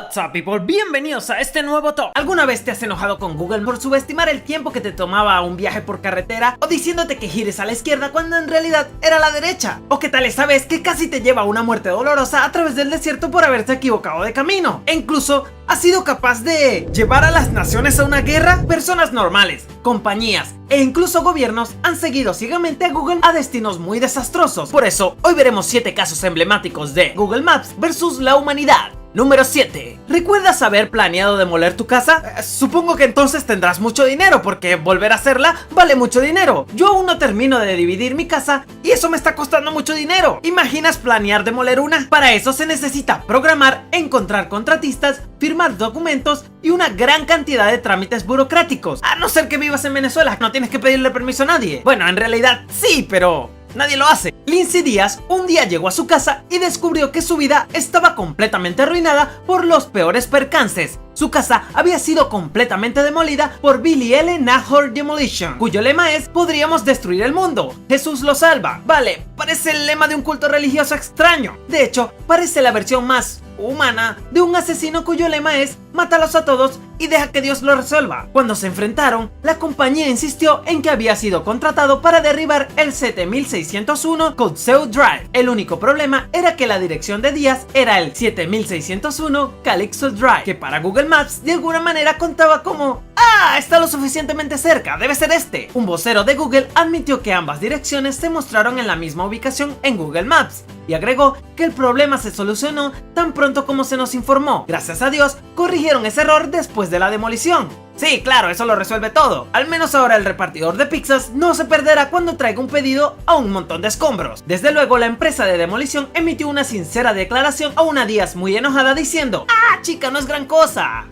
What's up, people? Bienvenidos a este nuevo top. ¿Alguna vez te has enojado con Google por subestimar el tiempo que te tomaba un viaje por carretera? ¿O diciéndote que gires a la izquierda cuando en realidad era a la derecha? ¿O qué tal esa vez que casi te lleva a una muerte dolorosa a través del desierto por haberte equivocado de camino? E incluso ¿has sido capaz de llevar a las naciones a una guerra? Personas normales, compañías e incluso gobiernos han seguido ciegamente a Google a destinos muy desastrosos. Por eso, hoy veremos 7 casos emblemáticos de Google Maps versus la humanidad. Número 7. ¿Recuerdas haber planeado demoler tu casa? Supongo que entonces tendrás mucho dinero, porque volver a hacerla vale mucho dinero. Yo aún no termino de dividir mi casa y eso me está costando mucho dinero. ¿Imaginas planear demoler una? Para eso se necesita programar, encontrar contratistas, firmar documentos y una gran cantidad de trámites burocráticos. A no ser que vivas en Venezuela, no tienes que pedirle permiso a nadie. Bueno, en realidad sí, pero nadie lo hace. Lindsay Díaz un día llegó a su casa y descubrió que su vida estaba completamente arruinada por los peores percances. Su casa había sido completamente demolida por Billy L. Nahor Demolition, cuyo lema es: podríamos destruir el mundo, Jesús lo salva. Vale, parece el lema de un culto religioso extraño. De hecho, parece la versión más humana de un asesino cuyo lema es: mátalos a todos y deja que Dios lo resuelva. Cuando se enfrentaron, la compañía insistió en que había sido contratado para derribar el 7601 Codseo Drive. El único problema era que la dirección de Díaz era el 7601 Calypso Drive, que para Google Maps de alguna manera contaba como: está lo suficientemente cerca, debe ser este. Un vocero de Google admitió que ambas direcciones se mostraron en la misma ubicación en Google Maps y agregó que el problema se solucionó tan pronto como se nos informó. Gracias a Dios, corrigieron ese error después de la demolición. Sí, claro, eso lo resuelve todo. Al menos ahora el repartidor de pizzas no se perderá cuando traiga un pedido a un montón de escombros. Desde luego, la empresa de demolición emitió una sincera declaración a una Díaz muy enojada diciendo: chica, no es gran cosa.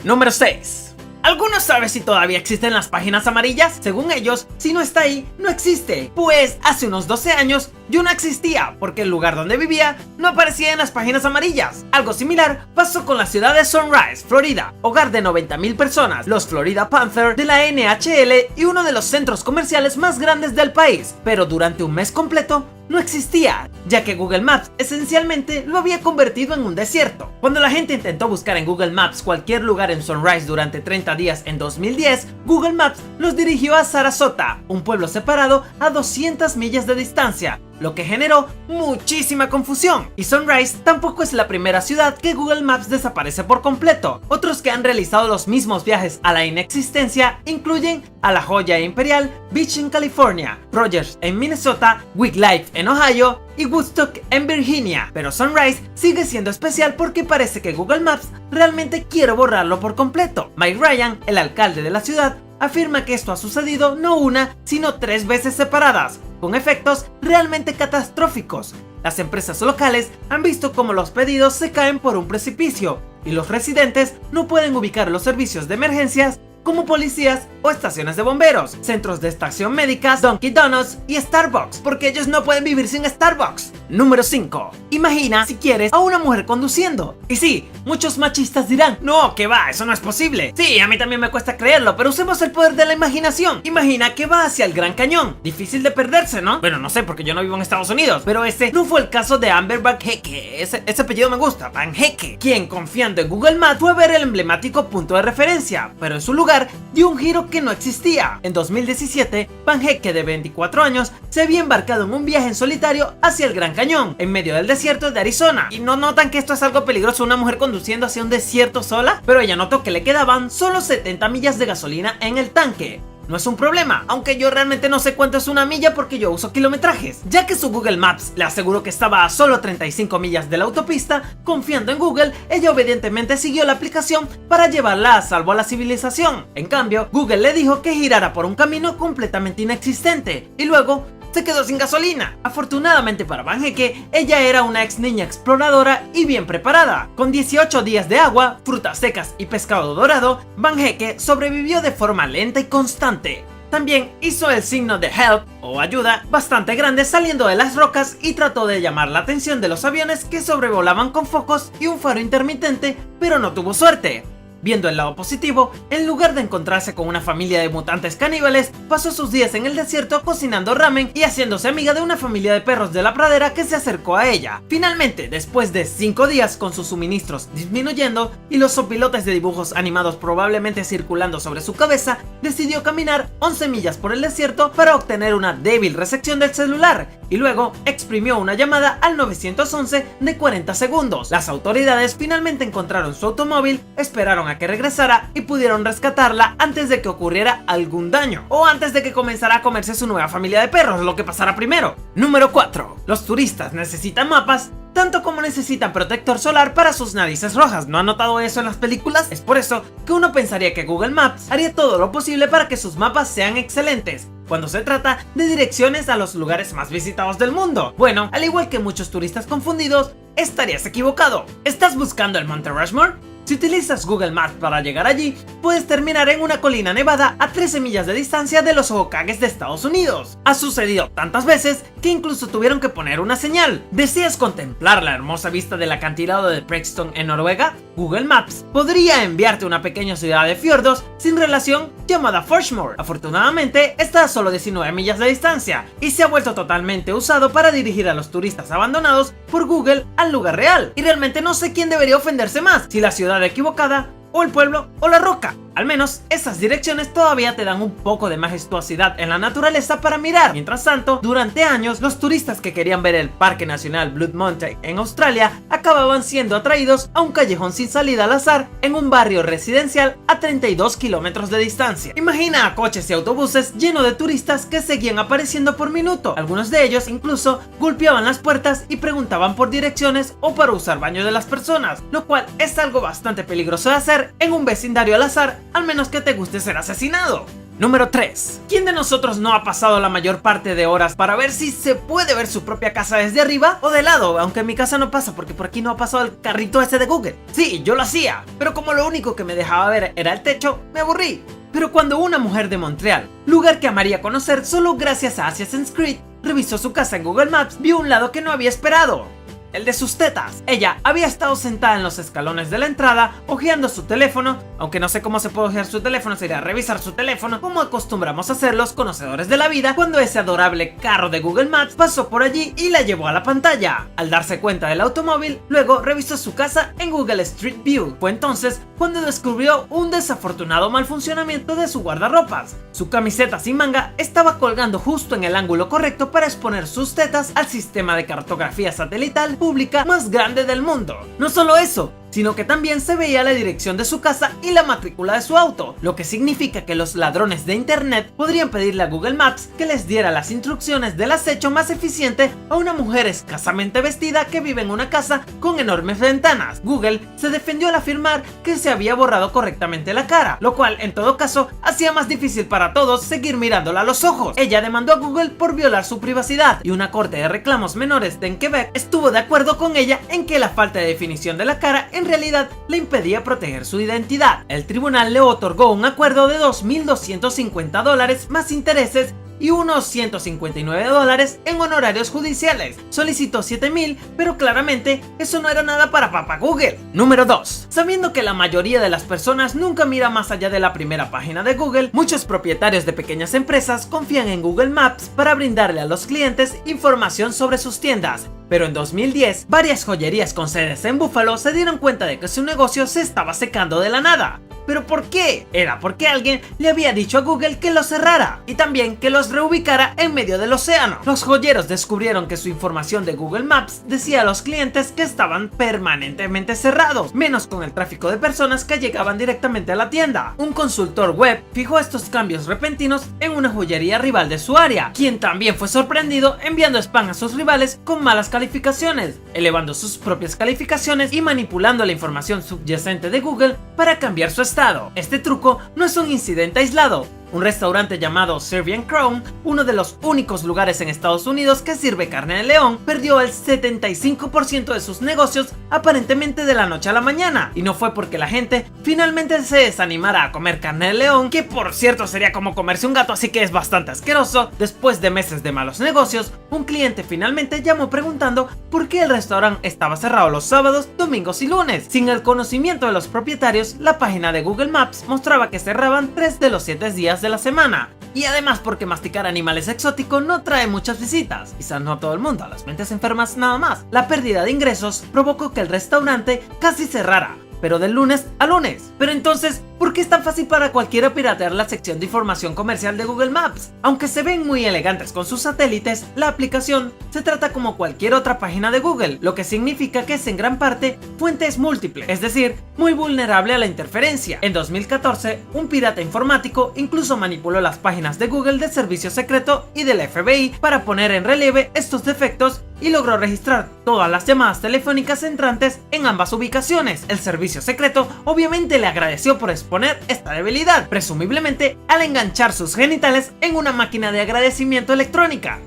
Número 6. ¿Alguno sabe si todavía existen las páginas amarillas? Según ellos, si no está ahí, no existe. Pues hace unos 12 años yo no existía, porque el lugar donde vivía no aparecía en las páginas amarillas. Algo similar pasó con la ciudad de Sunrise, Florida, hogar de 90,000 personas, los Florida Panthers de la NHL y uno de los centros comerciales más grandes del país. Pero durante un mes completo no existía, ya que Google Maps esencialmente lo había convertido en un desierto. Cuando la gente intentó buscar en Google Maps cualquier lugar en Sunrise durante 30 días en 2010, Google Maps los dirigió a Sarasota, un pueblo separado a 200 millas de distancia, lo que generó muchísima confusión. Y Sunrise tampoco es la primera ciudad que Google Maps desaparece por completo. Otros que han realizado los mismos viajes a la inexistencia incluyen a La Joya Imperial Beach en California, Rogers en Minnesota, Wildlife en Ohio y Woodstock en Virginia. Pero Sunrise sigue siendo especial porque parece que Google Maps realmente quiere borrarlo por completo. Mike Ryan, el alcalde de la ciudad, afirma que esto ha sucedido no una, sino 3 veces separadas, con efectos realmente catastróficos. Las empresas locales han visto cómo los pedidos se caen por un precipicio y los residentes no pueden ubicar los servicios de emergencias como policías o estaciones de bomberos, centros de estación médicas, Dunkin' Donuts y Starbucks, porque ellos no pueden vivir sin Starbucks. Número 5. Imagina, si quieres, a una mujer conduciendo. Y sí, muchos machistas dirán: no, que va, eso no es posible. Sí, a mí también me cuesta creerlo, pero usemos el poder de la imaginación. Imagina que va hacia el Gran Cañón. Difícil de perderse, ¿no? Bueno, no sé, porque yo no vivo en Estados Unidos, pero ese no fue el caso de Amber Van Hecke. Ese apellido me gusta, Van Hecke, quien, confiando en Google Maps, fue a ver el emblemático punto de referencia, pero en su lugar dio un giro que no existía. En 2017, Van Hecke, de 24 años, se había embarcado en un viaje en solitario hacia el Gran Cañón, en medio del desierto de Arizona. ¿Y no notan que esto es algo peligroso, una mujer conduciendo hacia un desierto sola? Pero ella notó que le quedaban solo 70 millas de gasolina en el tanque. No es un problema, aunque yo realmente no sé cuánto es una milla porque yo uso kilometrajes. Ya que su Google Maps le aseguró que estaba a solo 35 millas de la autopista, confiando en Google, ella obedientemente siguió la aplicación para llevarla a salvo a la civilización. En cambio, Google le dijo que girara por un camino completamente inexistente y luego se quedó sin gasolina. Afortunadamente para Van Hecke, ella era una ex niña exploradora y bien preparada. Con 18 días de agua, frutas secas y pescado dorado, Van Hecke sobrevivió de forma lenta y constante. También hizo el signo de help o ayuda bastante grande saliendo de las rocas y trató de llamar la atención de los aviones que sobrevolaban con focos y un faro intermitente, pero no tuvo suerte. Viendo el lado positivo, en lugar de encontrarse con una familia de mutantes caníbales, pasó sus días en el desierto cocinando ramen y haciéndose amiga de una familia de perros de la pradera que se acercó a ella. Finalmente, después de 5 días con sus suministros disminuyendo y los sopilotes de dibujos animados probablemente circulando sobre su cabeza, decidió caminar 11 millas por el desierto para obtener una débil recepción del celular y luego exprimió una llamada al 911 de 40 segundos. Las autoridades finalmente encontraron su automóvil, esperaron a que regresara y pudieron rescatarla antes de que ocurriera algún daño o antes de que comenzara a comerse su nueva familia de perros, lo que pasara primero. Número 4. Los turistas necesitan mapas tanto como necesitan protector solar para sus narices rojas. ¿No han notado eso en las películas? Es por eso que uno pensaría que Google Maps haría todo lo posible para que sus mapas sean excelentes cuando se trata de direcciones a los lugares más visitados del mundo. Bueno, al igual que muchos turistas confundidos, estarías equivocado. ¿Estás buscando el Monte Rushmore? Si utilizas Google Maps para llegar allí, puedes terminar en una colina nevada a 13 millas de distancia de los Hokages de Estados Unidos. Ha sucedido tantas veces que incluso tuvieron que poner una señal. ¿Deseas contemplar la hermosa vista del acantilado de Pregston en Noruega? Google Maps podría enviarte a una pequeña ciudad de fiordos sin relación llamada Forsmore. Afortunadamente, está a solo 19 millas de distancia y se ha vuelto totalmente usado para dirigir a los turistas abandonados por Google al lugar real. Y realmente no sé quién debería ofenderse más, si la ciudad equivocada o el pueblo o la roca. Al menos esas direcciones todavía te dan un poco de majestuosidad en la naturaleza para mirar. Mientras tanto, durante años, los turistas que querían ver el Parque Nacional Blue Mountain en Australia acababan siendo atraídos a un callejón sin salida al azar en un barrio residencial a 32 kilómetros de distancia. Imagina a coches y autobuses llenos de turistas que seguían apareciendo por minuto. Algunos de ellos incluso golpeaban las puertas y preguntaban por direcciones o para usar baño de las personas, lo cual es algo bastante peligroso de hacer en un vecindario al azar, al menos que te guste ser asesinado. Número 3. ¿Quién de nosotros no ha pasado la mayor parte de horas para ver si se puede ver su propia casa desde arriba o de lado? Aunque en mi casa no pasa porque por aquí no ha pasado el carrito ese de Google. Sí, yo lo hacía, pero como lo único que me dejaba ver era el techo, me aburrí. Pero cuando una mujer de Montreal, lugar que amaría conocer solo gracias a Assassin's Creed, revisó su casa en Google Maps, vio un lado que no había esperado: el de sus tetas. Ella había estado sentada en los escalones de la entrada, hojeando su teléfono, aunque no sé cómo se puede hojear su teléfono, sería revisar su teléfono, como acostumbramos a hacer los conocedores de la vida, cuando ese adorable carro de Google Maps pasó por allí y la llevó a la pantalla. Al darse cuenta del automóvil, luego revisó su casa en Google Street View. Fue entonces cuando descubrió un desafortunado mal funcionamiento de su guardarropas. Su camiseta sin manga estaba colgando justo en el ángulo correcto para exponer sus tetas al sistema de cartografía satelital pública más grande del mundo. No solo eso, sino que también se veía la dirección de su casa y la matrícula de su auto, lo que significa que los ladrones de internet podrían pedirle a Google Maps que les diera las instrucciones del acecho más eficiente a una mujer escasamente vestida que vive en una casa con enormes ventanas. Google se defendió al afirmar que se había borrado correctamente la cara, lo cual en todo caso hacía más difícil para todos seguir mirándola a los ojos. Ella demandó a Google por violar su privacidad y una corte de reclamos menores de Quebec estuvo de acuerdo con ella en que la falta de definición de la cara en realidad le impedía proteger su identidad. El tribunal le otorgó un acuerdo de $2,250 más intereses y unos $159 en honorarios judiciales. Solicitó $7,000, pero claramente eso no era nada para papá Google. Número 2. Sabiendo que la mayoría de las personas nunca mira más allá de la primera página de Google, muchos propietarios de pequeñas empresas confían en Google Maps para brindarle a los clientes información sobre sus tiendas. Pero en 2010, varias joyerías con sedes en Buffalo se dieron cuenta de que su negocio se estaba secando de la nada. ¿Pero por qué? Era porque alguien le había dicho a Google que los cerrara y también que los reubicara en medio del océano. Los joyeros descubrieron que su información de Google Maps decía a los clientes que estaban permanentemente cerrados, menos con el tráfico de personas que llegaban directamente a la tienda. Un consultor web fijó estos cambios repentinos en una joyería rival de su área, quien también fue sorprendido enviando spam a sus rivales con malas calificaciones, elevando sus propias calificaciones y manipulando la información subyacente de Google para cambiar su estado. Este truco no es un incidente aislado. un restaurante llamado Serbian Crown, uno de los únicos lugares en Estados Unidos que sirve carne de león, perdió el 75% de sus negocios aparentemente de la noche a la mañana. Y no fue porque la gente finalmente se desanimara a comer carne de león, que por cierto sería como comerse un gato, así que es bastante asqueroso. Después de meses de malos negocios, un cliente finalmente llamó preguntando por qué el restaurante estaba cerrado los sábados, domingos y lunes. Sin el conocimiento de los propietarios, la página de Google Maps mostraba que cerraban 3 de los 7 días de la semana. Y además porque masticar animales exóticos no trae muchas visitas, quizás no a todo el mundo, a las mentes enfermas nada más. La pérdida de ingresos provocó que el restaurante casi cerrara, pero del lunes a lunes. Pero entonces, ¿por qué es tan fácil para cualquiera piratear la sección de información comercial de Google Maps? Aunque se ven muy elegantes con sus satélites, la aplicación se trata como cualquier otra página de Google, lo que significa que es en gran parte fuentes múltiples, es decir, muy vulnerable a la interferencia. En 2014, un pirata informático incluso manipuló las páginas de Google de servicio secreto y del FBI para poner en relieve estos defectos y logró registrar todas las llamadas telefónicas entrantes en ambas ubicaciones. El servicio secreto obviamente le agradeció por exponer esta debilidad, presumiblemente al enganchar sus genitales en una máquina de agradecimiento electrónica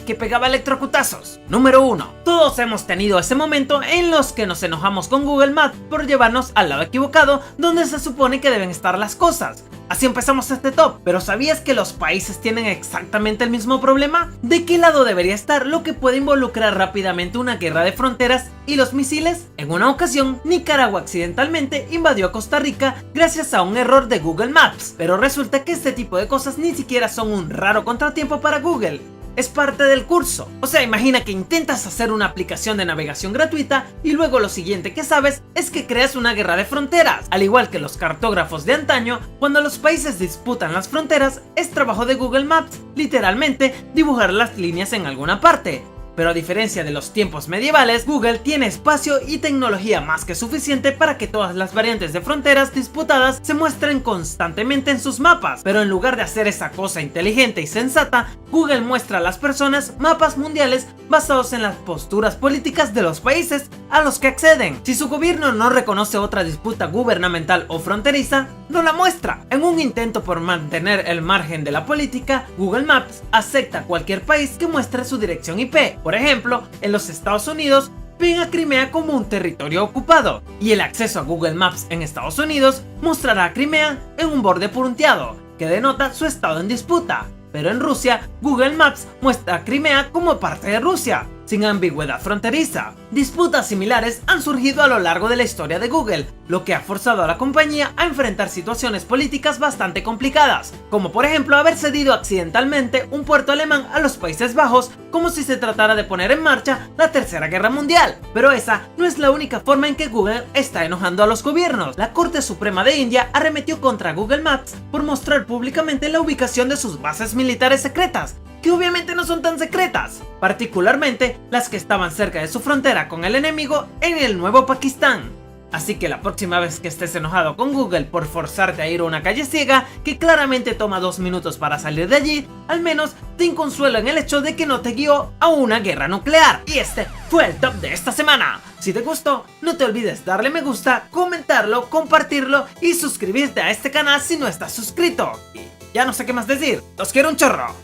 que pegaba electrocutazos. Número 1. Todos hemos tenido ese momento en los que nos enojamos con Google Maps por llevarnos al lado equivocado donde se supone que deben estar las cosas. Así empezamos este top, pero ¿sabías que los países tienen exactamente el mismo problema? ¿De qué lado debería estar lo que puede involucrar rápidamente una guerra de fronteras y los misiles? En una ocasión, Nicaragua accidentalmente invadió Costa Rica gracias a un error de Google Maps, pero resulta que este tipo de cosas ni siquiera son un raro contratiempo para Google. Es parte del curso. O sea, imagina que intentas hacer una aplicación de navegación gratuita y luego lo siguiente que sabes es que creas una guerra de fronteras. Al igual que los cartógrafos de antaño, cuando los países disputan las fronteras, es trabajo de Google Maps, literalmente, dibujar las líneas en alguna parte. Pero a diferencia de los tiempos medievales, Google tiene espacio y tecnología más que suficiente para que todas las variantes de fronteras disputadas se muestren constantemente en sus mapas. Pero en lugar de hacer esa cosa inteligente y sensata, Google muestra a las personas mapas mundiales basados en las posturas políticas de los países a los que acceden. Si su gobierno no reconoce otra disputa gubernamental o fronteriza, no la muestra. En un intento por mantener el margen de la política, Google Maps acepta a cualquier país que muestre su dirección IP. Por ejemplo, en los Estados Unidos ven a Crimea como un territorio ocupado, y el acceso a Google Maps en Estados Unidos mostrará a Crimea en un borde punteado, que denota su estado en disputa. Pero en Rusia, Google Maps muestra a Crimea como parte de Rusia, sin ambigüedad fronteriza. Disputas similares han surgido a lo largo de la historia de Google, lo que ha forzado a la compañía a enfrentar situaciones políticas bastante complicadas, como por ejemplo haber cedido accidentalmente un puerto alemán a los Países Bajos como si se tratara de poner en marcha la Tercera Guerra Mundial. Pero esa no es la única forma en que Google está enojando a los gobiernos. La Corte Suprema de India arremetió contra Google Maps por mostrar públicamente la ubicación de sus bases militares secretas, que obviamente no son tan secretas, particularmente las que estaban cerca de su frontera con el enemigo en el nuevo Pakistán. Así que la próxima vez que estés enojado con Google por forzarte a ir a una calle ciega que claramente toma 2 minutos para salir de allí, al menos ten consuelo en el hecho de que no te guió a una guerra nuclear. Y este fue el top de esta semana. Si te gustó, no te olvides darle me gusta, comentarlo, compartirlo y suscribirte a este canal si no estás suscrito. Y ya no sé qué más decir, los quiero un chorro.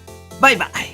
Bye bye.